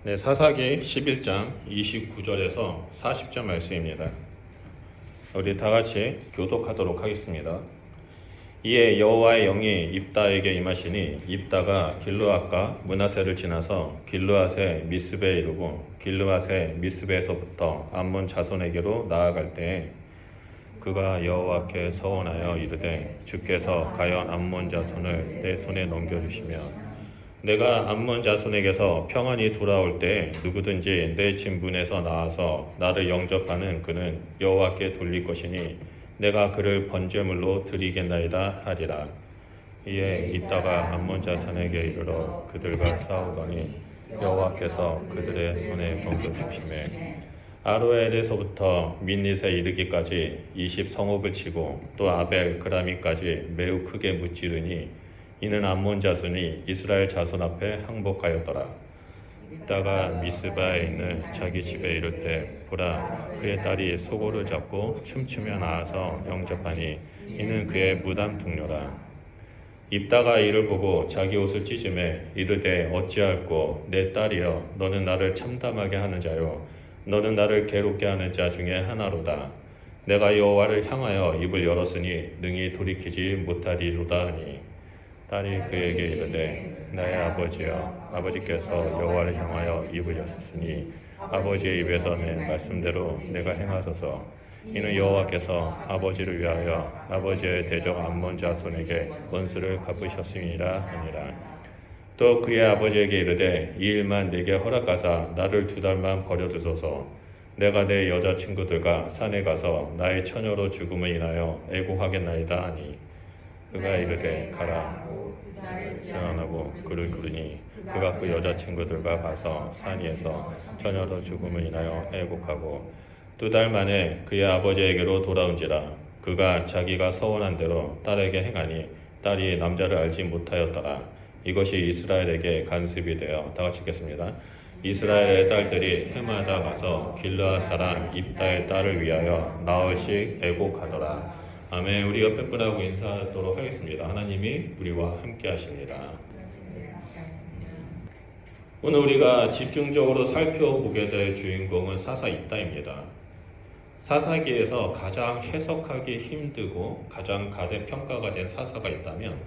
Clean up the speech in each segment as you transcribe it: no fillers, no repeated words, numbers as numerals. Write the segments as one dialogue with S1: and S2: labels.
S1: 네, 사사기 11장 29절에서 40절 말씀입니다. 우리 다 같이 교독하도록 하겠습니다. 이에 여호와의 영이 입다에게 임하시니 입다가 길르앗과 므낫세를 지나서 길르앗의 미스베에 이르고 길르앗의 미스베에서부터 암몬 자손에게로 나아갈 때에 그가 여호와께 서원하여 이르되 주께서 과연 암몬 자손을 내 손에 넘겨주시며 내가 암몬 자손에게서 평안히 돌아올 때 누구든지 내 진문에서 나와서 나를 영접하는 그는 여호와께 돌릴 것이니 내가 그를 번제물로 드리겠나이다 하리라. 이에 입다가 암몬 자손에게 이르러 그들과 싸우더니 여호와께서 그들의 손에 넘겨주시매 아로엘에서부터 민닛에 이르기까지 20성읍을 치고 또 아벨 그라미까지 매우 크게 무찌르니 이는 암몬 자손이 이스라엘 자손 앞에 항복하였더라. 입다가 미스바에 있는 자기 집에 이를 때 보라 그의 딸이 소고를 잡고 춤추며 나와서 영접하니 이는 그의 무담 동료라. 입다가 이를 보고 자기 옷을 찢으매 이르되 어찌할꼬 내 딸이여 너는 나를 참담하게 하는 자요 너는 나를 괴롭게 하는 자 중에 하나로다. 내가 여호와를 향하여 입을 열었으니 능히 돌이키지 못하리로다 하니 딸이 그에게 이르되 나의 아버지여 아버지께서 여호와를 향하여 입을 여셨으니 아버지의 입에서 낸 말씀대로 내가 행하소서. 이는 여호와께서 아버지를 위하여 아버지의 대적 암몬 자손에게 원수를 갚으셨음이라 하니라. 또 그의 아버지에게 이르되 이 일만 내게 허락하사 나를 2달만 버려두소서. 내가 내 여자친구들과 산에 가서 나의 처녀로 죽음을 인하여 애곡하겠나이다 하니 그가 이르되 가라. 전하고 그를 부르니 그가 그 여자친구들과 가서 산 위에서 처녀로 죽음을 인하여 애곡하고 2달 만에 그의 아버지에게로 돌아온지라. 그가 자기가 서원한 대로 딸에게 행하니 딸이 남자를 알지 못하였더라. 이것이 이스라엘에게 간습이 되어 다 같이 읽겠습니다. 이스라엘의 딸들이 해마다 가서 길르앗 사람 입다의 딸을 위하여 나흘씩 애곡하더라. 아멘. 우리 옆에 분하고 인사하도록 하겠습니다. 하나님이 우리와 함께 하시니라. 오늘 우리가 집중적으로 살펴보게 될 주인공은 사사 입다입니다. 사사기에서 가장 해석하기 힘들고 가장 가대평가가 된 사사가 있다면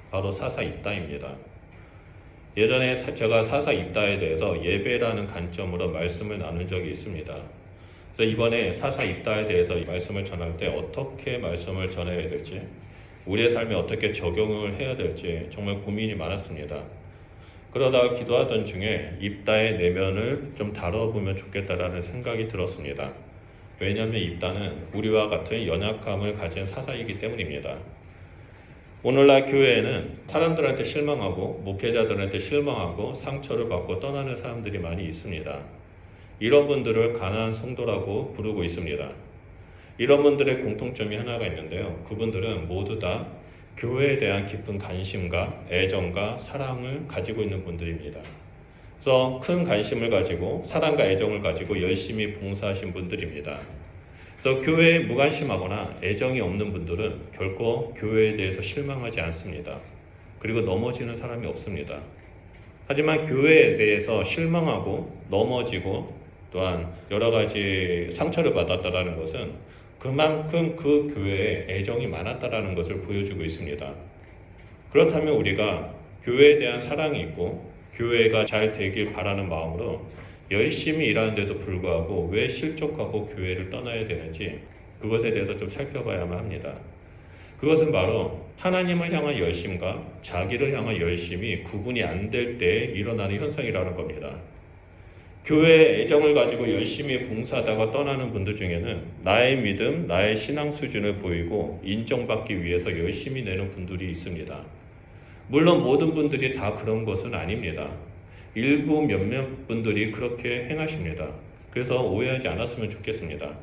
S1: 바로 사사 입다입니다. 예전에 제가 사사 입다에 대해서 예배라는 관점으로 말씀을 나눈 적이 있습니다. 그래서 이번에 사사 입다에 대해서 말씀을 전할 때 어떻게 말씀을 전해야 될지, 우리의 삶에 어떻게 적용을 해야 될지 정말 고민이 많았습니다. 그러다가 기도하던 중에 입다의 내면을 좀 다뤄보면 좋겠다라는 생각이 들었습니다. 왜냐하면 입다는 우리와 같은 연약함을 가진 사사이기 때문입니다. 오늘날 교회에는 사람들한테 실망하고 목회자들한테 실망하고 상처를 받고 떠나는 사람들이 많이 있습니다. 이런 분들을 가난한 성도라고 부르고 있습니다. 이런 분들의 공통점이 하나가 있는데요. 그분들은 모두 다 교회에 대한 깊은 관심과 애정과 사랑을 가지고 있는 분들입니다. 그래서 큰 관심을 가지고 사랑과 애정을 가지고 열심히 봉사하신 분들입니다. 그래서 교회에 무관심하거나 애정이 없는 분들은 결코 교회에 대해서 실망하지 않습니다. 그리고 넘어지는 사람이 없습니다. 하지만 교회에 대해서 실망하고 넘어지고 또한 여러 가지 상처를 받았다는 것은 그만큼 그 교회에 애정이 많았다는 것을 보여주고 있습니다. 그렇다면 우리가 교회에 대한 사랑이 있고 교회가 잘 되길 바라는 마음으로 열심히 일하는데도 불구하고 왜 실족하고 교회를 떠나야 되는지 그것에 대해서 좀 살펴봐야만 합니다. 그것은 바로 하나님을 향한 열심과 자기를 향한 열심이 구분이 안 될 때 일어나는 현상이라는 겁니다. 교회에 애정을 가지고 열심히 봉사하다가 떠나는 분들 중에는 나의 믿음, 나의 신앙 수준을 보이고 인정받기 위해서 열심히 내는 분들이 있습니다. 물론 모든 분들이 다 그런 것은 아닙니다. 일부 몇몇 분들이 그렇게 행하십니다. 그래서 오해하지 않았으면 좋겠습니다.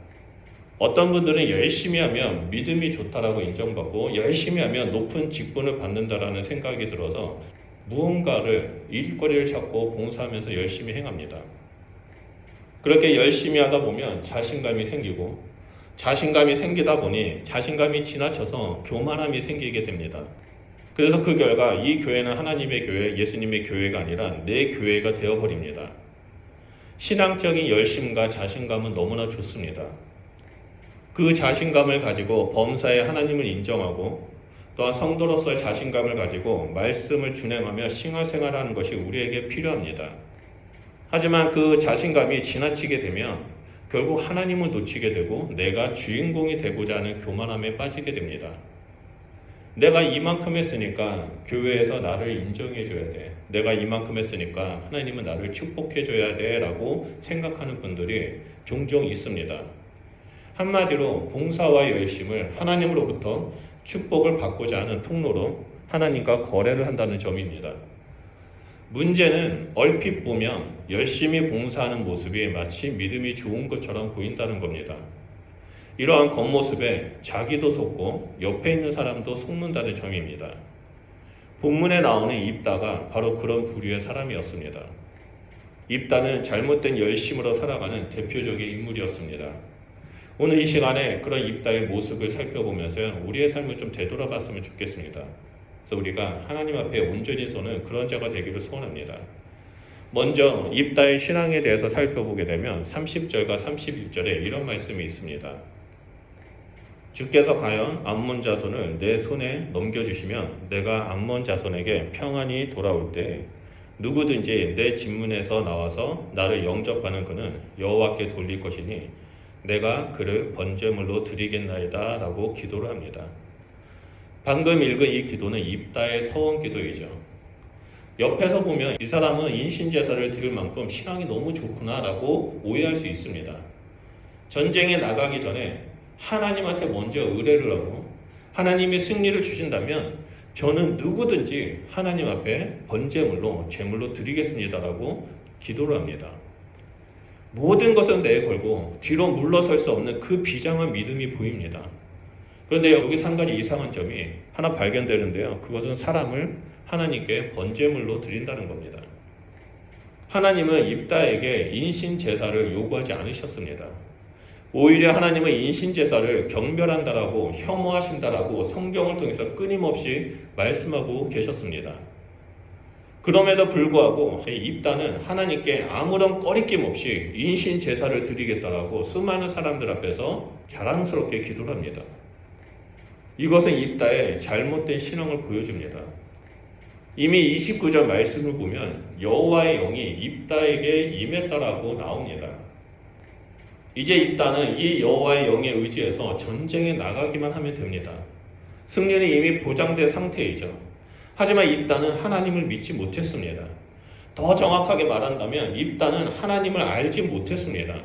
S1: 어떤 분들은 열심히 하면 믿음이 좋다라고 인정받고 열심히 하면 높은 직분을 받는다라는 생각이 들어서 무언가를 일거리를 찾고 봉사하면서 열심히 행합니다. 그렇게 열심히 하다 보면 자신감이 생기고 자신감이 생기다 보니 자신감이 지나쳐서 교만함이 생기게 됩니다. 그래서 그 결과 이 교회는 하나님의 교회, 예수님의 교회가 아니라 내 교회가 되어버립니다. 신앙적인 열심과 자신감은 너무나 좋습니다. 그 자신감을 가지고 범사에 하나님을 인정하고 또한 성도로서의 자신감을 가지고 말씀을 준행하며 신앙생활하는 것이 우리에게 필요합니다. 하지만 그 자신감이 지나치게 되면 결국 하나님을 놓치게 되고 내가 주인공이 되고자 하는 교만함에 빠지게 됩니다. 내가 이만큼 했으니까 교회에서 나를 인정해 줘야 돼. 내가 이만큼 했으니까 하나님은 나를 축복해 줘야 돼 라고 생각하는 분들이 종종 있습니다. 한마디로 봉사와 열심을 하나님으로부터 축복을 받고자 하는 통로로 하나님과 거래를 한다는 점입니다. 문제는 얼핏 보면 열심히 봉사하는 모습이 마치 믿음이 좋은 것처럼 보인다는 겁니다. 이러한 겉모습에 자기도 속고 옆에 있는 사람도 속는다는 점입니다. 본문에 나오는 입다가 바로 그런 부류의 사람이었습니다. 입다는 잘못된 열심으로 살아가는 대표적인 인물이었습니다. 오늘 이 시간에 그런 입다의 모습을 살펴보면서 우리의 삶을 좀 되돌아봤으면 좋겠습니다. 그래서 우리가 하나님 앞에 온전히 서는 그런 자가 되기를 소원합니다. 먼저 입다의 신앙에 대해서 살펴보게 되면 30절과 31절에 이런 말씀이 있습니다. 주께서 과연 암몬 자손을 내 손에 넘겨주시면 내가 암몬 자손에게 평안히 돌아올 때 누구든지 내 집문에서 나와서 나를 영접하는 그는 여호와께 돌릴 것이니 내가 그를 번제물로 드리겠나이다 라고 기도를 합니다. 방금 읽은 이 기도는 입다의 서원 기도이죠. 옆에서 보면 이 사람은 인신제사를 드릴 만큼 신앙이 너무 좋구나 라고 오해할 수 있습니다. 전쟁에 나가기 전에 하나님한테 먼저 의뢰를 하고 하나님이 승리를 주신다면 저는 누구든지 하나님 앞에 번제물로 제물로 드리겠습니다라고 기도를 합니다. 모든 것은 내걸고 뒤로 물러설 수 없는 그 비장한 믿음이 보입니다. 그런데 여기서 한 가지 이상한 점이 하나 발견되는데요. 그것은 사람을 하나님께 번제물로 드린다는 겁니다. 하나님은 입다에게 인신제사를 요구하지 않으셨습니다. 오히려 하나님은 인신제사를 경멸한다라고 혐오하신다라고 성경을 통해서 끊임없이 말씀하고 계셨습니다. 그럼에도 불구하고 입다는 하나님께 아무런 꺼리낌 없이 인신제사를 드리겠다라고 수많은 사람들 앞에서 자랑스럽게 기도를 합니다. 이것은 입다의 잘못된 신앙을 보여줍니다. 이미 29절 말씀을 보면 여호와의 영이 입다에게 임했다라고 나옵니다. 이제 입다는 이 여호와의 영에 의지해서 전쟁에 나가기만 하면 됩니다. 승리는 이미 보장된 상태이죠. 하지만 입다는 하나님을 믿지 못했습니다. 더 정확하게 말한다면 입다는 하나님을 알지 못했습니다.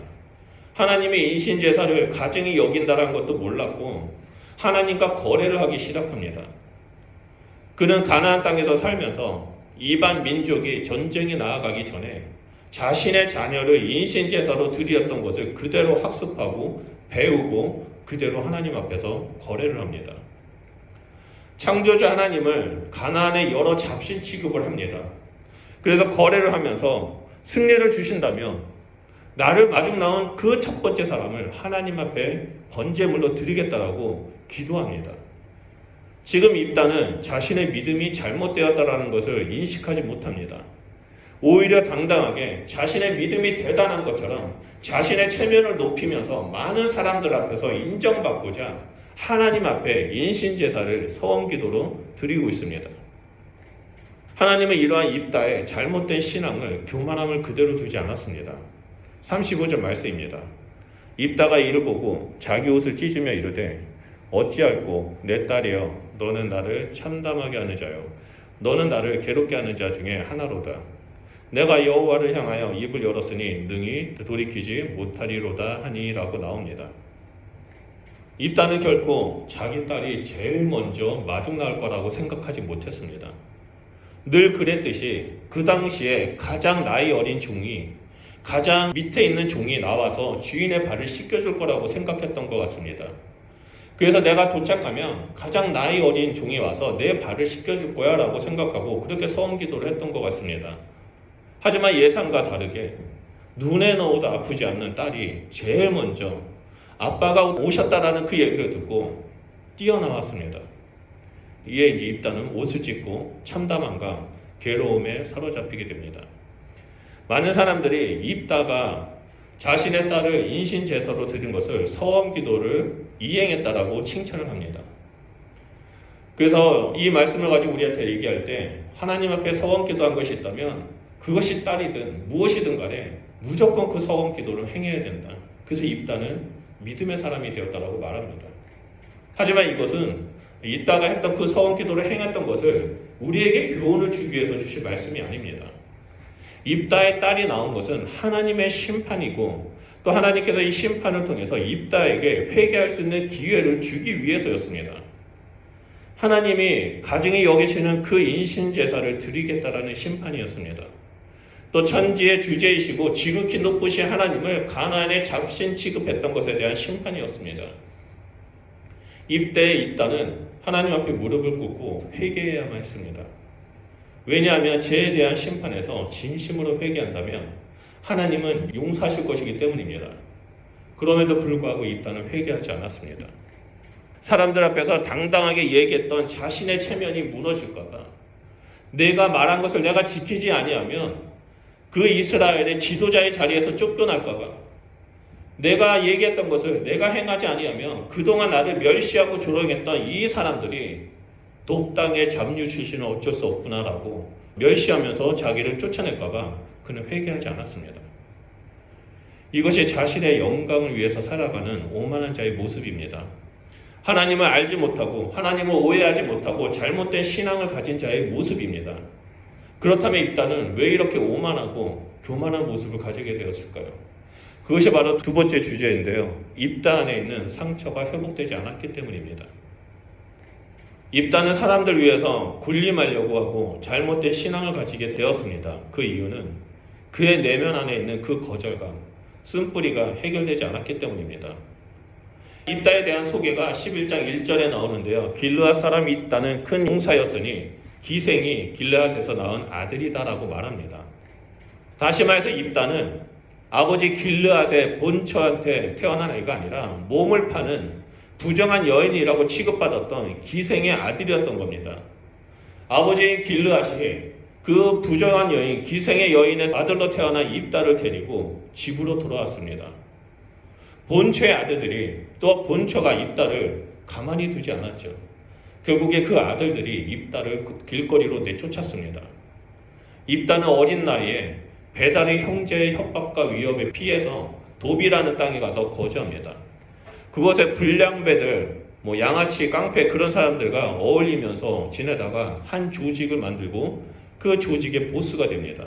S1: 하나님의 인신제사를 가증히 여긴다는 것도 몰랐고 하나님과 거래를 하기 시작합니다. 그는 가나안 땅에서 살면서 이방 민족이 전쟁에 나아가기 전에 자신의 자녀를 인신제사로 드렸던 것을 그대로 학습하고 배우고 그대로 하나님 앞에서 거래를 합니다. 창조주 하나님을 가나안의 여러 잡신 취급을 합니다. 그래서 거래를 하면서 승리를 주신다면 나를 마중 나온 그 첫 번째 사람을 하나님 앞에 번제물로 드리겠다라고 기도합니다. 지금 입다는 자신의 믿음이 잘못되었다라는 것을 인식하지 못합니다. 오히려 당당하게 자신의 믿음이 대단한 것처럼 자신의 체면을 높이면서 많은 사람들 앞에서 인정받고자 하나님 앞에 인신제사를 서원기도로 드리고 있습니다. 하나님은 이러한 입다의 잘못된 신앙을 교만함을 그대로 두지 않았습니다. 35절 말씀입니다. 입다가 이를 보고 자기 옷을 찢으며 이르되 어찌할꼬 내 딸이여 너는 나를 참담하게 하는 자요 너는 나를 괴롭게 하는 자 중에 하나로다. 내가 여호와를 향하여 입을 열었으니 능히 돌이키지 못하리로다 하니 라고 나옵니다. 입다는 결코 자기 딸이 제일 먼저 마중 나올 거라고 생각하지 못했습니다. 늘 그랬듯이 그 당시에 가장 나이 어린 종이 가장 밑에 있는 종이 나와서 주인의 발을 씻겨줄 거라고 생각했던 것 같습니다. 그래서 내가 도착하면 가장 나이 어린 종이 와서 내 발을 씻겨줄 거야 라고 생각하고 그렇게 서원기도를 했던 것 같습니다. 하지만 예상과 다르게 눈에 넣어도 아프지 않는 딸이 제일 먼저 아빠가 오셨다라는 그 얘기를 듣고 뛰어나왔습니다. 이에 이제 입다는 옷을 찢고 참담함과 괴로움에 사로잡히게 됩니다. 많은 사람들이 입다가 자신의 딸을 인신제사로 드린 것을 서원기도를 이행했다라고 칭찬을 합니다. 그래서 이 말씀을 가지고 우리한테 얘기할 때 하나님 앞에 서원기도한 것이 있다면 그것이 딸이든 무엇이든 간에 무조건 그 서원기도를 행해야 된다. 그래서 입다는 믿음의 사람이 되었다라고 말합니다. 하지만 이것은 입다가 했던 그 서원기도를 행했던 것을 우리에게 교훈을 주기 위해서 주신 말씀이 아닙니다. 입다의 딸이 나온 것은 하나님의 심판이고 또 하나님께서 이 심판을 통해서 입다에게 회개할 수 있는 기회를 주기 위해서였습니다. 하나님이 가증히 여기시는 그 인신제사를 드리겠다라는 심판이었습니다. 또 천지의 주제이시고 지극히 높으신 하나님을 가나안에 잡신 취급했던 것에 대한 심판이었습니다. 입다의 입다는 하나님 앞에 무릎을 꿇고 회개해야만 했습니다. 왜냐하면 죄에 대한 심판에서 진심으로 회개한다면 하나님은 용서하실 것이기 때문입니다. 그럼에도 불구하고 입다는 회개하지 않았습니다. 사람들 앞에서 당당하게 얘기했던 자신의 체면이 무너질까봐, 내가 말한 것을 내가 지키지 아니하면 그 이스라엘의 지도자의 자리에서 쫓겨날까봐, 내가 얘기했던 것을 내가 행하지 아니하면 그동안 나를 멸시하고 조롱했던 이 사람들이 독당의 잡류 출신은 어쩔 수 없구나라고 멸시하면서 자기를 쫓아낼까봐 그는 회개하지 않았습니다. 이것이 자신의 영광을 위해서 살아가는 오만한 자의 모습입니다. 하나님을 알지 못하고 하나님을 오해하지 못하고 잘못된 신앙을 가진 자의 모습입니다. 그렇다면 입다는 왜 이렇게 오만하고 교만한 모습을 가지게 되었을까요? 그것이 바로 두 번째 주제인데요. 입다 안에 있는 상처가 회복되지 않았기 때문입니다. 입다는 사람들 위해서 군림하려고 하고 잘못된 신앙을 가지게 되었습니다. 그 이유는 그의 내면 안에 있는 그 거절감, 쓴뿌리가 해결되지 않았기 때문입니다. 입다에 대한 소개가 11장 1절에 나오는데요. 길르앗 사람이 입다는 큰 용사였으니 기생이 길르앗에서 낳은 아들이다라고 말합니다. 다시 말해서 입다는 아버지 길르앗의 본처한테 태어난 아이가 아니라 몸을 파는 부정한 여인이라고 취급받았던 기생의 아들이었던 겁니다. 아버지 길르앗이 그 부정한 여인, 기생의 여인의 아들로 태어난 입다를 데리고 집으로 돌아왔습니다. 본처의 아들들이 또 본처가 입다를 가만히 두지 않았죠. 결국에 그 아들들이 입다를 길거리로 내쫓았습니다. 입다는 어린 나이에 배달의 형제의 협박과 위협에 피해서 도비라는 땅에 가서 거주합니다. 그곳에 불량배들, 양아치, 깡패 그런 사람들과 어울리면서 지내다가 한 조직을 만들고 그 조직의 보스가 됩니다.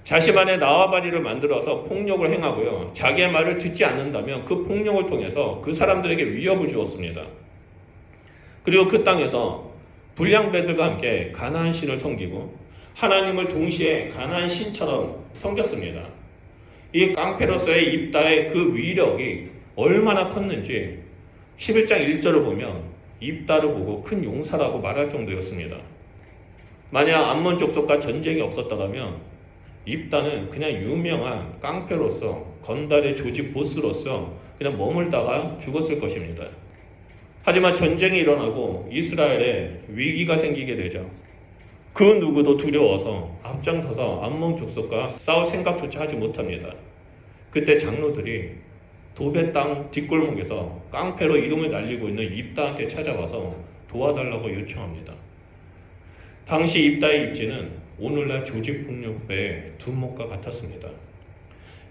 S1: 자신만의縄張리를 만들어서 폭력을 행하고요. 자기의 말을 듣지 않는다면 그 폭력을 통해서 그 사람들에게 위협을 주었습니다. 그리고 그 땅에서 불량배들과 함께 가나안 신을 섬기고 하나님을 동시에 가나안 신처럼 섬겼습니다. 이 깡패로서의 입다의 그 위력이 얼마나 컸는지 11장 1절을 보면 입다를 보고 큰 용사라고 말할 정도였습니다. 만약 암몬 족속과 전쟁이 없었다면 입다는 그냥 유명한 깡패로서 건달의 조직 보스로서 그냥 머물다가 죽었을 것입니다. 하지만 전쟁이 일어나고 이스라엘에 위기가 생기게 되죠. 그 누구도 두려워서 앞장서서 암몬 족속과 싸울 생각조차 하지 못합니다. 그때 장로들이 도배 땅 뒷골목에서 깡패로 이름을 날리고 있는 입다한테 찾아와서 도와달라고 요청합니다. 당시 입다의 입지는 오늘날 조직폭력배의 두목과 같았습니다.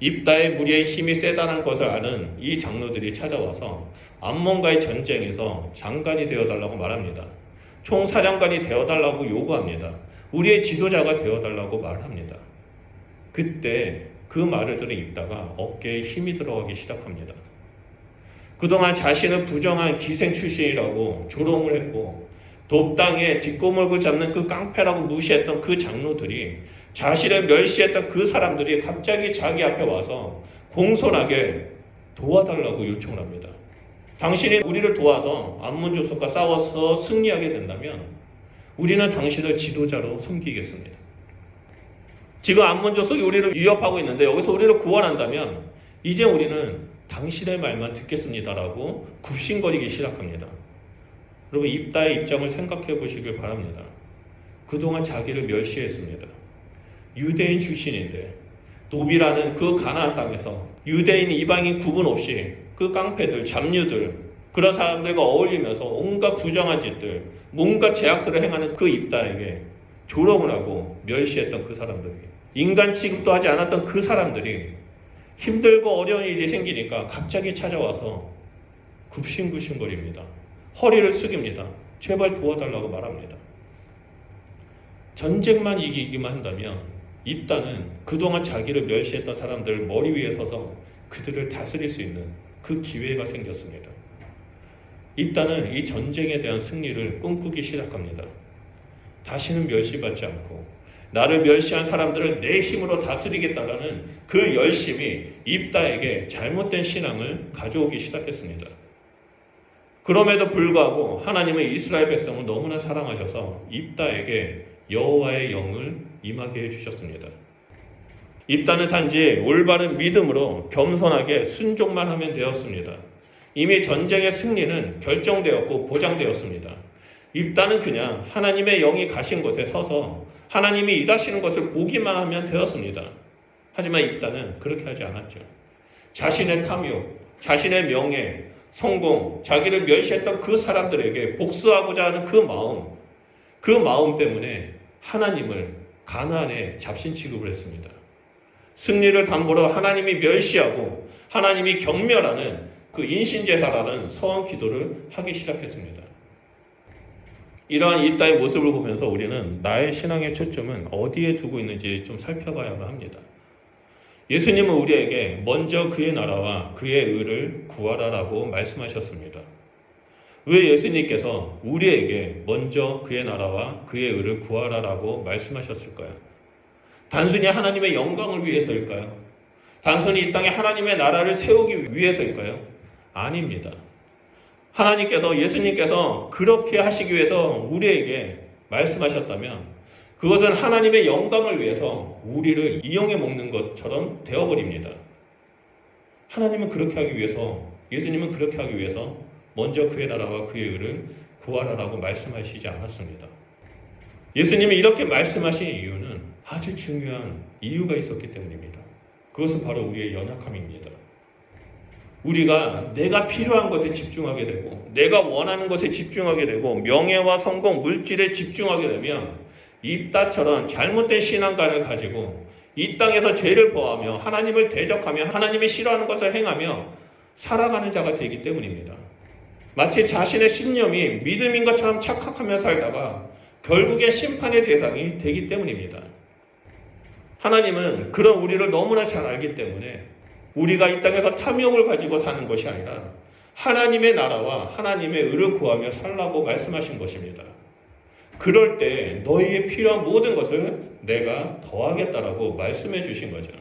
S1: 입다의 무리의 힘이 세다는 것을 아는 이 장로들이 찾아와서 암몬과의 전쟁에서 장관이 되어달라고 말합니다. 총사령관이 되어달라고 요구합니다. 우리의 지도자가 되어달라고 말합니다. 그때 그 말을 들은 입다가 어깨에 힘이 들어가기 시작합니다. 그동안 자신을 부정한 기생 출신이라고 조롱을 했고 돕당에 뒷골목을 잡는 그 깡패라고 무시했던 그 장로들이, 자신을 멸시했던 그 사람들이 갑자기 자기 앞에 와서 공손하게 도와달라고 요청을 합니다. 당신이 우리를 도와서 암몬 족속과 싸워서 승리하게 된다면 우리는 당신을 지도자로 섬기겠습니다. 지금 암몬 족속이 우리를 위협하고 있는데 여기서 우리를 구원한다면 이제 우리는 당신의 말만 듣겠습니다라고 굽신거리기 시작합니다. 여러분, 입다의 입장을 생각해 보시길 바랍니다. 그동안 자기를 멸시했습니다. 유대인 출신인데 노비라는 그 가나안 땅에서 유대인, 이방인 구분 없이 그 깡패들, 잡류들, 그런 사람들과 어울리면서 온갖 부정한 짓들, 뭔가 제약들을 행하는 그 입다에게 조롱을 하고 멸시했던 그 사람들이, 인간 취급도 하지 않았던 그 사람들이 힘들고 어려운 일이 생기니까 갑자기 찾아와서 굽신굽신거립니다. 허리를 숙입니다. 제발 도와달라고 말합니다. 전쟁만 이기기만 한다면 입다는 그동안 자기를 멸시했던 사람들 머리 위에 서서 그들을 다스릴 수 있는 그 기회가 생겼습니다. 입다는 이 전쟁에 대한 승리를 꿈꾸기 시작합니다. 다시는 멸시받지 않고 나를 멸시한 사람들을 내 힘으로 다스리겠다라는 그 열심이 입다에게 잘못된 신앙을 가져오기 시작했습니다. 그럼에도 불구하고 하나님은 이스라엘 백성을 너무나 사랑하셔서 입다에게 여호와의 영을 임하게 해주셨습니다. 입다는 단지 올바른 믿음으로 겸손하게 순종만 하면 되었습니다. 이미 전쟁의 승리는 결정되었고 보장되었습니다. 입다는 그냥 하나님의 영이 가신 곳에 서서 하나님이 일하시는 것을 보기만 하면 되었습니다. 하지만 입다는 그렇게 하지 않았죠. 자신의 탐욕, 자신의 명예, 성공, 자기를 멸시했던 그 사람들에게 복수하고자 하는 그 마음 때문에 하나님을 가나안에 잡신 취급을 했습니다. 승리를 담보로 하나님이 멸시하고 하나님이 경멸하는 그 인신제사라는 서원 기도를 하기 시작했습니다. 이러한 입다의 모습을 보면서 우리는 나의 신앙의 초점은 어디에 두고 있는지 좀 살펴봐야만 합니다. 예수님은 우리에게 먼저 그의 나라와 그의 의를 구하라라고 말씀하셨습니다. 왜 예수님께서 우리에게 먼저 그의 나라와 그의 의를 구하라라고 말씀하셨을까요? 단순히 하나님의 영광을 위해서일까요? 단순히 이 땅에 하나님의 나라를 세우기 위해서일까요? 아닙니다. 예수님께서 그렇게 하시기 위해서 우리에게 말씀하셨다면 그것은 하나님의 영광을 위해서 우리를 이용해 먹는 것처럼 되어버립니다. 하나님은 그렇게 하기 위해서, 예수님은 그렇게 하기 위해서 먼저 그의 나라와 그의 의를 구하라라고 말씀하시지 않았습니다. 예수님이 이렇게 말씀하신 이유는 아주 중요한 이유가 있었기 때문입니다. 그것은 바로 우리의 연약함입니다. 우리가 내가 필요한 것에 집중하게 되고 내가 원하는 것에 집중하게 되고 명예와 성공, 물질에 집중하게 되면 입다처럼 잘못된 신앙관을 가지고 이 땅에서 죄를 범하며 하나님을 대적하며 하나님이 싫어하는 것을 행하며 살아가는 자가 되기 때문입니다. 마치 자신의 신념이 믿음인 것처럼 착각하며 살다가 결국에 심판의 대상이 되기 때문입니다. 하나님은 그런 우리를 너무나 잘 알기 때문에 우리가 이 땅에서 탐욕을 가지고 사는 것이 아니라 하나님의 나라와 하나님의 의를 구하며 살라고 말씀하신 것입니다. 그럴 때 너희에 필요한 모든 것을 내가 더하겠다라고 말씀해 주신 거죠.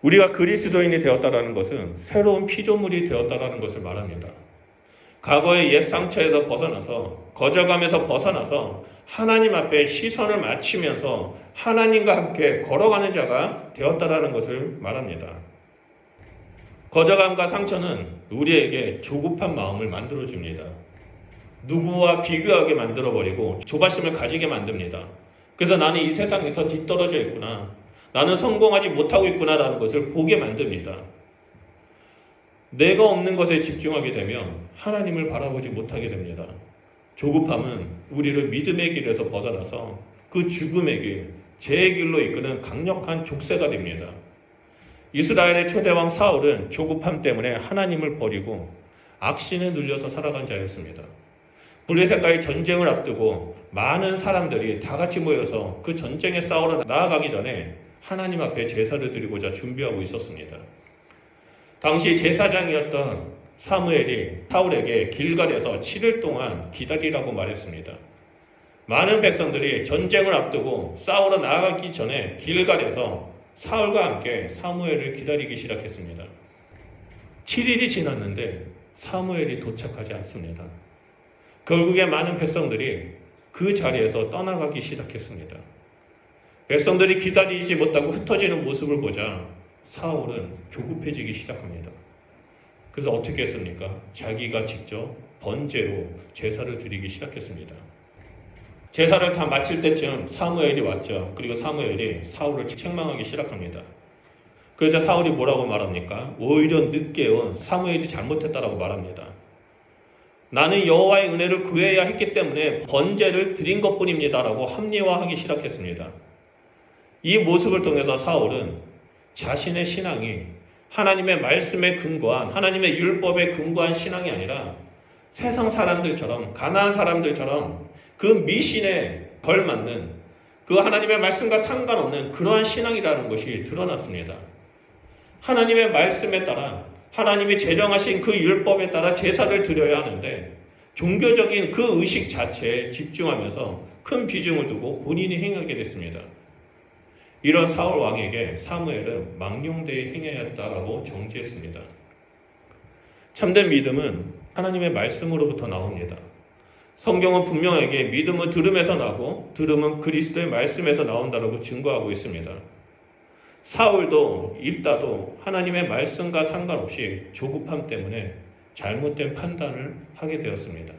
S1: 우리가 그리스도인이 되었다라는 것은 새로운 피조물이 되었다라는 것을 말합니다. 과거의 옛 상처에서 벗어나서 거저감에서 벗어나서 하나님 앞에 시선을 맞추면서 하나님과 함께 걸어가는 자가 되었다라는 것을 말합니다. 거저감과 상처는 우리에게 조급한 마음을 만들어줍니다. 누구와 비교하게 만들어버리고 조바심을 가지게 만듭니다. 그래서 나는 이 세상에서 뒤떨어져 있구나, 나는 성공하지 못하고 있구나라는 것을 보게 만듭니다. 내가 없는 것에 집중하게 되면 하나님을 바라보지 못하게 됩니다. 조급함은 우리를 믿음의 길에서 벗어나서 그 죽음의 길, 죄의 길로 이끄는 강력한 족쇄가 됩니다. 이스라엘의 초대왕 사울은 조급함 때문에 하나님을 버리고 악신에 눌려서 살아간 자였습니다. 블레셋과의 전쟁을 앞두고 많은 사람들이 다 같이 모여서 그 전쟁에 싸우러 나아가기 전에 하나님 앞에 제사를 드리고자 준비하고 있었습니다. 당시 제사장이었던 사무엘이 사울에게 길갈에서 7일 동안 기다리라고 말했습니다. 많은 백성들이 전쟁을 앞두고 싸우러 나아가기 전에 길갈에서 사울과 함께 사무엘을 기다리기 시작했습니다. 7일이 지났는데 사무엘이 도착하지 않습니다. 결국에 많은 백성들이 그 자리에서 떠나가기 시작했습니다. 백성들이 기다리지 못하고 흩어지는 모습을 보자 사울은 조급해지기 시작합니다. 그래서 어떻게 했습니까? 자기가 직접 번제로 제사를 드리기 시작했습니다. 제사를 다 마칠 때쯤 사무엘이 왔죠. 그리고 사무엘이 사울을 책망하기 시작합니다. 그러자 사울이 뭐라고 말합니까? 오히려 늦게 온 사무엘이 잘못했다라고 말합니다. 나는 여호와의 은혜를 구해야 했기 때문에 번제를 드린 것뿐입니다라고 합리화하기 시작했습니다. 이 모습을 통해서 사울은 자신의 신앙이 하나님의 말씀에 근거한, 하나님의 율법에 근거한 신앙이 아니라 세상 사람들처럼, 가나안 사람들처럼 그 미신에 걸맞는, 그 하나님의 말씀과 상관없는 그러한 신앙이라는 것이 드러났습니다. 하나님의 말씀에 따라, 하나님이 제정하신 그 율법에 따라 제사를 드려야 하는데 종교적인 그 의식 자체에 집중하면서 큰 비중을 두고 본인이 행하게 됐습니다. 이런 사울 왕에게 사무엘은 망령되이 행해야 했다라고 정지했습니다. 참된 믿음은 하나님의 말씀으로부터 나옵니다. 성경은 분명하게 믿음은 들음에서 나고 들음은 그리스도의 말씀에서 나온다라고 증거하고 있습니다. 사울도 입다도 하나님의 말씀과 상관없이 조급함 때문에 잘못된 판단을 하게 되었습니다.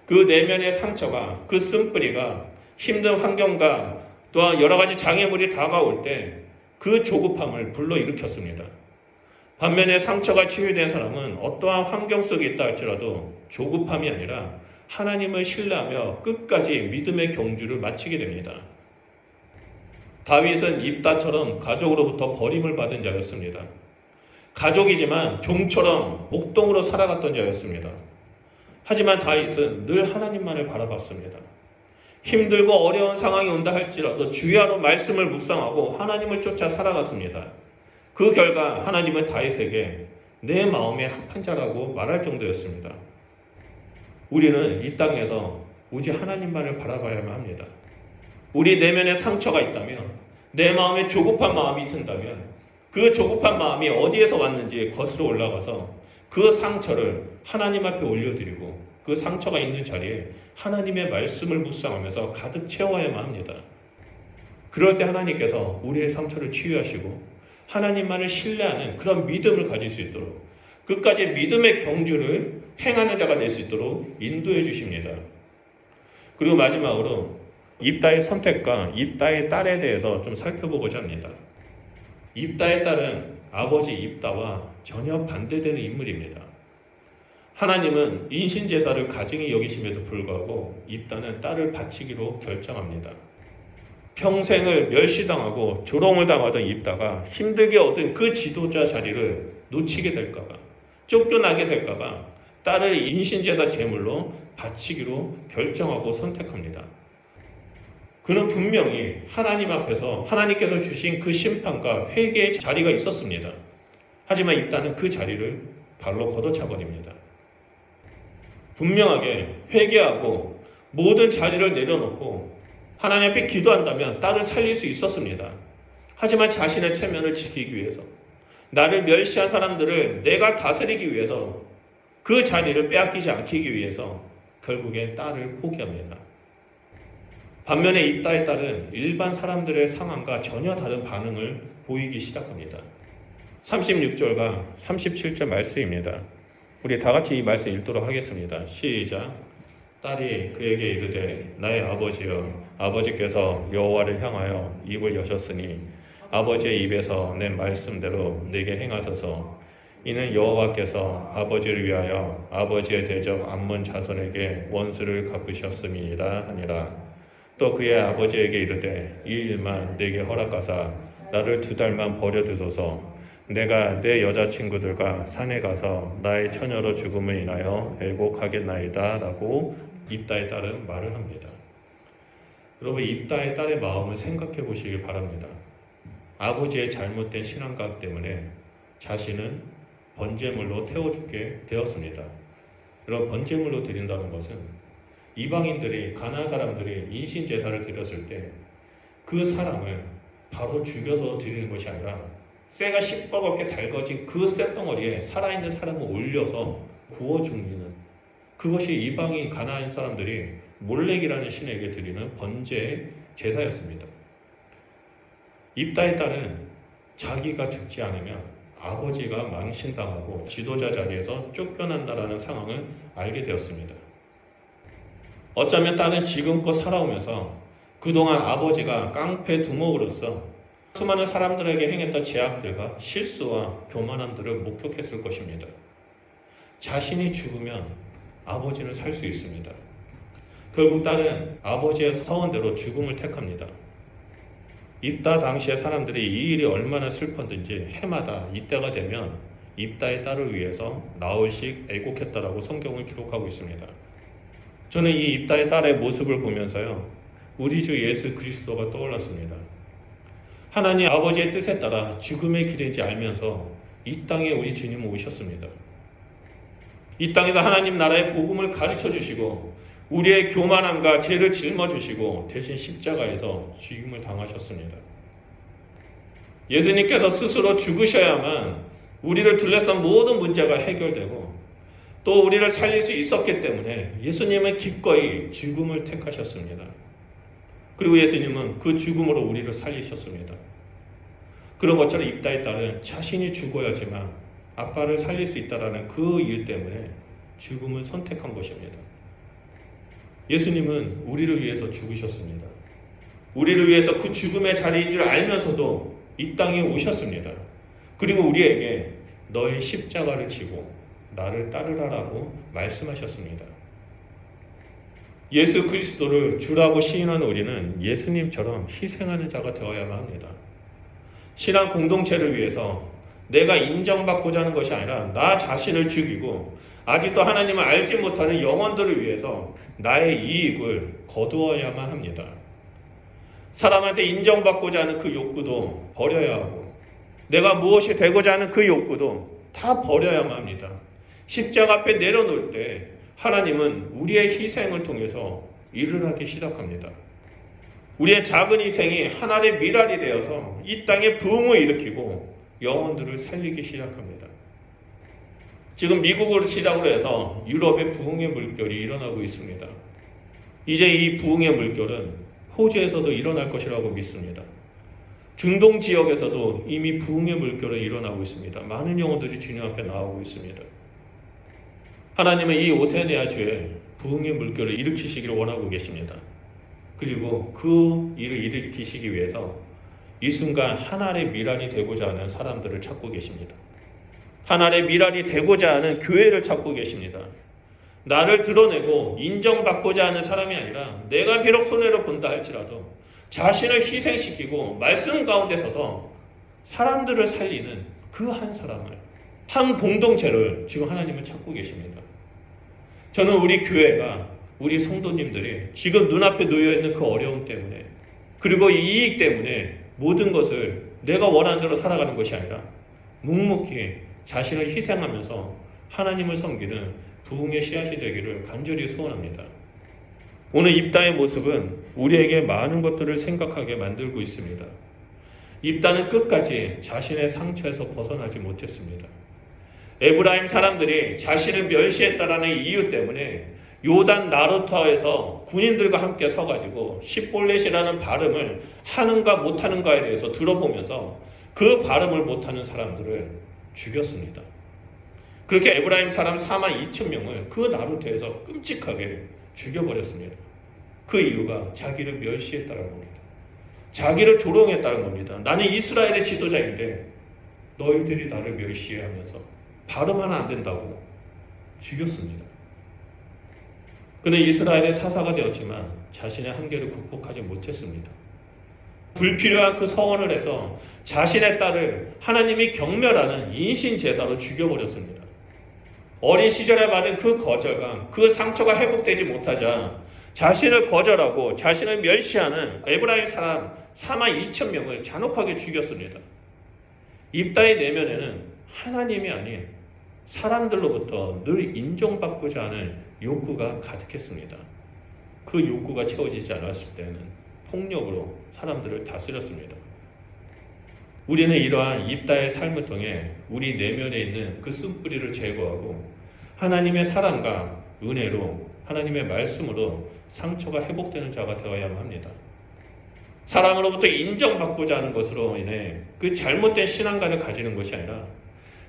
S1: 그 내면의 상처가, 그 쓴뿌리가 힘든 환경과 또한 여러 가지 장애물이 다가올 때 그 조급함을 불러일으켰습니다. 반면에 상처가 치유된 사람은 어떠한 환경 속에 있다 할지라도 조급함이 아니라 하나님을 신뢰하며 끝까지 믿음의 경주를 마치게 됩니다. 다윗은 입다처럼 가족으로부터 버림을 받은 자였습니다. 가족이지만 종처럼 목동으로 살아갔던 자였습니다. 하지만 다윗은 늘 하나님만을 바라봤습니다. 힘들고 어려운 상황이 온다 할지라도 주야로 말씀을 묵상하고 하나님을 쫓아 살아갔습니다. 그 결과 하나님은 다윗에게 내 마음에 합한 자라고 말할 정도였습니다. 우리는 이 땅에서 오직 하나님만을 바라봐야만 합니다. 우리 내면에 상처가 있다면, 내 마음에 조급한 마음이 든다면 그 조급한 마음이 어디에서 왔는지 거슬러 올라가서 그 상처를 하나님 앞에 올려드리고 그 상처가 있는 자리에 하나님의 말씀을 묵상하면서 가득 채워야만 합니다. 그럴 때 하나님께서 우리의 상처를 치유하시고 하나님만을 신뢰하는 그런 믿음을 가질 수 있도록, 끝까지 믿음의 경주를 행하는 자가 될 수 있도록 인도해 주십니다. 그리고 마지막으로 입다의 선택과 입다의 딸에 대해서 좀 살펴보고자 합니다. 입다의 딸은 아버지 입다와 전혀 반대되는 인물입니다. 하나님은 인신제사를 가증히 여기심에도 불구하고 입다는 딸을 바치기로 결정합니다. 평생을 멸시당하고 조롱을 당하던 입다가 힘들게 얻은 그 지도자 자리를 놓치게 될까봐, 쫓겨나게 될까봐 딸을 인신제사 제물로 바치기로 결정하고 선택합니다. 그는 분명히 하나님 앞에서 하나님께서 주신 그 심판과 회개의 자리가 있었습니다. 하지만 입다는 그 자리를 발로 걷어차버립니다. 분명하게 회개하고 모든 자리를 내려놓고 하나님 앞에 기도한다면 딸을 살릴 수 있었습니다. 하지만 자신의 체면을 지키기 위해서, 나를 멸시한 사람들을 내가 다스리기 위해서, 그 자리를 빼앗기지 않기 위해서 결국엔 딸을 포기합니다. 반면에 입다의 딸은 일반 사람들의 상황과 전혀 다른 반응을 보이기 시작합니다. 36절과 37절 말씀입니다. 우리 다 같이 이 말씀 읽도록 하겠습니다. 시작. 딸이 그에게 이르되 나의 아버지여, 아버지께서 여호와를 향하여 입을 여셨으니 아버지의 입에서 낸 말씀대로 내게 행하소서. 이는 여호와께서 아버지를 위하여 아버지의 대적 암몬 자손에게 원수를 갚으셨음이니라 하니라. 또 그의 아버지에게 이르되 이 일만 내게 허락하사 나를 2달만 버려두소서. 내가 내 여자친구들과 산에 가서 나의 처녀로 죽음을 인하여 애곡하겠나이다 라고 입다의 딸은 말을 합니다. 여러분, 입다의 딸의 마음을 생각해 보시길 바랍니다. 아버지의 잘못된 신앙각 때문에 자신은 번제물로 태워 죽게 되었습니다. 여러분, 번제물로 드린다는 것은 이방인들이, 가나안 사람들이 인신 제사를 드렸을 때 그 사람을 바로 죽여서 드리는 것이 아니라 쇠가 시뻘겋게 달궈진 그 쇳덩어리에 살아있는 사람을 올려서 구워 죽이는, 그것이 이방인 가나안 사람들이 몰렉이라는 신에게 드리는 번제의 제사였습니다. 입다의 딸은 자기가 죽지 않으면 아버지가 망신당하고 지도자 자리에서 쫓겨난다라는 상황을 알게 되었습니다. 어쩌면 딸은 지금껏 살아오면서 그동안 아버지가 깡패 두목으로서 수많은 사람들에게 행했던 제약들과 실수와 교만함들을 목격했을 것입니다. 자신이 죽으면 아버지는 살 수 있습니다. 결국 딸은 아버지의 서원대로 죽음을 택합니다. 입다 당시의 사람들이 이 일이 얼마나 슬펐는지 해마다 이때가 되면 입다의 딸을 위해서 나흘씩 애곡했다라고 성경은 기록하고 있습니다. 저는 이 입다의 딸의 모습을 보면서요, 우리 주 예수 그리스도가 떠올랐습니다. 하나님 아버지의 뜻에 따라 죽음의 길인지 알면서 이 땅에 우리 주님은 오셨습니다. 이 땅에서 하나님 나라의 복음을 가르쳐 주시고 우리의 교만함과 죄를 짊어주시고 대신 십자가에서 죽임을 당하셨습니다. 예수님께서 스스로 죽으셔야만 우리를 둘러싼 모든 문제가 해결되고 또 우리를 살릴 수 있었기 때문에 예수님은 기꺼이 죽음을 택하셨습니다. 그리고 예수님은 그 죽음으로 우리를 살리셨습니다. 그런 것처럼 입다의 딸은 자신이 죽어야지만 아빠를 살릴 수 있다는 그 이유 때문에 죽음을 선택한 것입니다. 예수님은 우리를 위해서 죽으셨습니다. 우리를 위해서 그 죽음의 자리인 줄 알면서도 이 땅에 오셨습니다. 그리고 우리에게 너의 십자가를 지고 나를 따르라라고 말씀하셨습니다. 예수 그리스도를 주라고 시인하는 우리는 예수님처럼 희생하는 자가 되어야만 합니다. 신앙 공동체를 위해서 내가 인정받고자 하는 것이 아니라 나 자신을 죽이고 아직도 하나님을 알지 못하는 영혼들을 위해서 나의 이익을 거두어야만 합니다. 사람한테 인정받고자 하는 그 욕구도 버려야 하고 내가 무엇이 되고자 하는 그 욕구도 다 버려야만 합니다. 십자가 앞에 내려놓을 때 하나님은 우리의 희생을 통해서 일을 하기 시작합니다. 우리의 작은 희생이 하나님의 미랄이 되어서 이 땅에 부흥을 일으키고 영혼들을 살리기 시작합니다. 지금 미국으로 시작으로 해서 유럽의 부흥의 물결이 일어나고 있습니다. 이제 이 부흥의 물결은 호주에서도 일어날 것이라고 믿습니다. 중동 지역에서도 이미 부흥의 물결은 일어나고 있습니다. 많은 영혼들이 주님 앞에 나오고 있습니다. 하나님은 이 오세니아주에 부흥의 물결을 일으키시기를 원하고 계십니다. 그리고 그 일을 일으키시기 위해서 이 순간 하나님의 미랄이 되고자 하는 사람들을 찾고 계십니다. 하나님의 미랄이 되고자 하는 교회를 찾고 계십니다. 나를 드러내고 인정받고자 하는 사람이 아니라 내가 비록 손해를 본다 할지라도 자신을 희생시키고 말씀 가운데 서서 사람들을 살리는 그 한 사람을, 한 공동체를 지금 하나님은 찾고 계십니다. 저는 우리 교회가, 우리 성도님들이 지금 눈앞에 놓여있는 그 어려움 때문에 그리고 이 이익 때문에 모든 것을 내가 원하는 대로 살아가는 것이 아니라 묵묵히 자신을 희생하면서 하나님을 섬기는 부흥의 씨앗이 되기를 간절히 소원합니다. 오늘 입다의 모습은 우리에게 많은 것들을 생각하게 만들고 있습니다. 입다는 끝까지 자신의 상처에서 벗어나지 못했습니다. 에브라임 사람들이 자신을 멸시했다라는 이유 때문에 요단 나루터에서 군인들과 함께 서가지고 십볼렛이라는 발음을 하는가 못하는가에 대해서 들어보면서 그 발음을 못하는 사람들을 죽였습니다. 그렇게 에브라임 사람 42,000명을 그 나루터에서 끔찍하게 죽여버렸습니다. 그 이유가 자기를 멸시했다는 겁니다. 자기를 조롱했다는 겁니다. 나는 이스라엘의 지도자인데 너희들이 나를 멸시하면서 발음 하나 안 된다고 죽였습니다. 그는 이스라엘의 사사가 되었지만 자신의 한계를 극복하지 못했습니다. 불필요한 그 서원을 해서 자신의 딸을 하나님이 경멸하는 인신제사로 죽여버렸습니다. 어린 시절에 받은 그 거절감, 그 상처가 회복되지 못하자 자신을 거절하고 자신을 멸시하는 에브라임 사람 42,000명을 잔혹하게 죽였습니다. 입다의 내면에는 하나님이 아닌 사람들로부터 늘 인정받고자 하는 욕구가 가득했습니다. 그 욕구가 채워지지 않았을 때는 폭력으로 사람들을 다스렸습니다. 우리는 이러한 입다의 삶을 통해 우리 내면에 있는 그 쓴뿌리를 제거하고 하나님의 사랑과 은혜로 하나님의 말씀으로 상처가 회복되는 자가 되어야만 합니다. 사람으로부터 인정받고자 하는 것으로 인해 그 잘못된 신앙관을 가지는 것이 아니라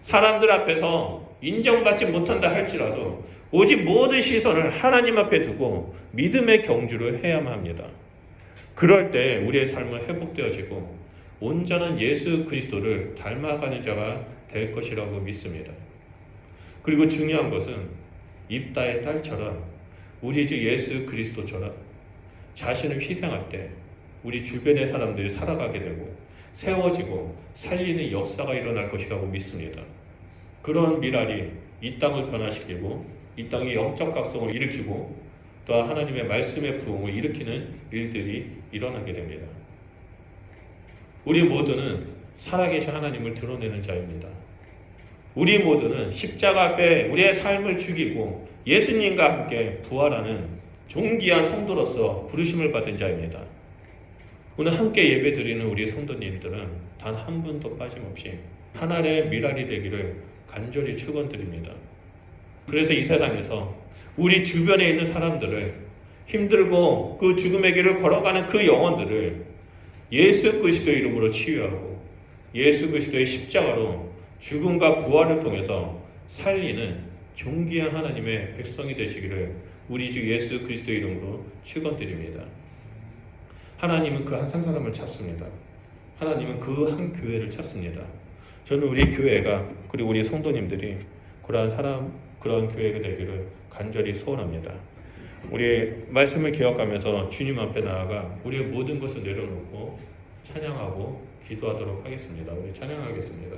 S1: 사람들 앞에서 인정받지 못한다 할지라도 오직 모든 시선을 하나님 앞에 두고 믿음의 경주를 해야만 합니다. 그럴 때 우리의 삶은 회복되어지고 온전한 예수 그리스도를 닮아가는 자가 될 것이라고 믿습니다. 그리고 중요한 것은 입다의 딸처럼 우리 주 예수 그리스도처럼 자신을 희생할 때 우리 주변의 사람들이 살아가게 되고 세워지고 살리는 역사가 일어날 것이라고 믿습니다. 그런 미랄이 이 땅을 변화시키고 이 땅의 영적 각성을 일으키고 또 하나님의 말씀의 부흥을 일으키는 일들이 일어나게 됩니다. 우리 모두는 살아계신 하나님을 드러내는 자입니다. 우리 모두는 십자가 앞에 우리의 삶을 죽이고 예수님과 함께 부활하는 존귀한 성도로서 부르심을 받은 자입니다. 오늘 함께 예배드리는 우리 성도님들은 단 한 분도 빠짐없이 하나님의 미랄이 되기를 간절히 축원드립니다. 그래서 이 세상에서 우리 주변에 있는 사람들을 힘들고 그 죽음의 길을 걸어가는 그 영혼들을 예수 그리스도의 이름으로 치유하고 예수 그리스도의 십자가로 죽음과 부활을 통해서 살리는 존귀한 하나님의 백성이 되시기를 우리 주 예수 그리스도의 이름으로 축원드립니다. 하나님은 그 한 사람을 찾습니다. 하나님은 그 한 교회를 찾습니다. 저는 우리 교회가 그리고 우리 성도님들이 그러한 교회가 되기를 간절히 소원합니다. 우리 말씀을 기억하면서 주님 앞에 나아가 우리의 모든 것을 내려놓고 찬양하고 기도하도록 하겠습니다. 우리 찬양하겠습니다.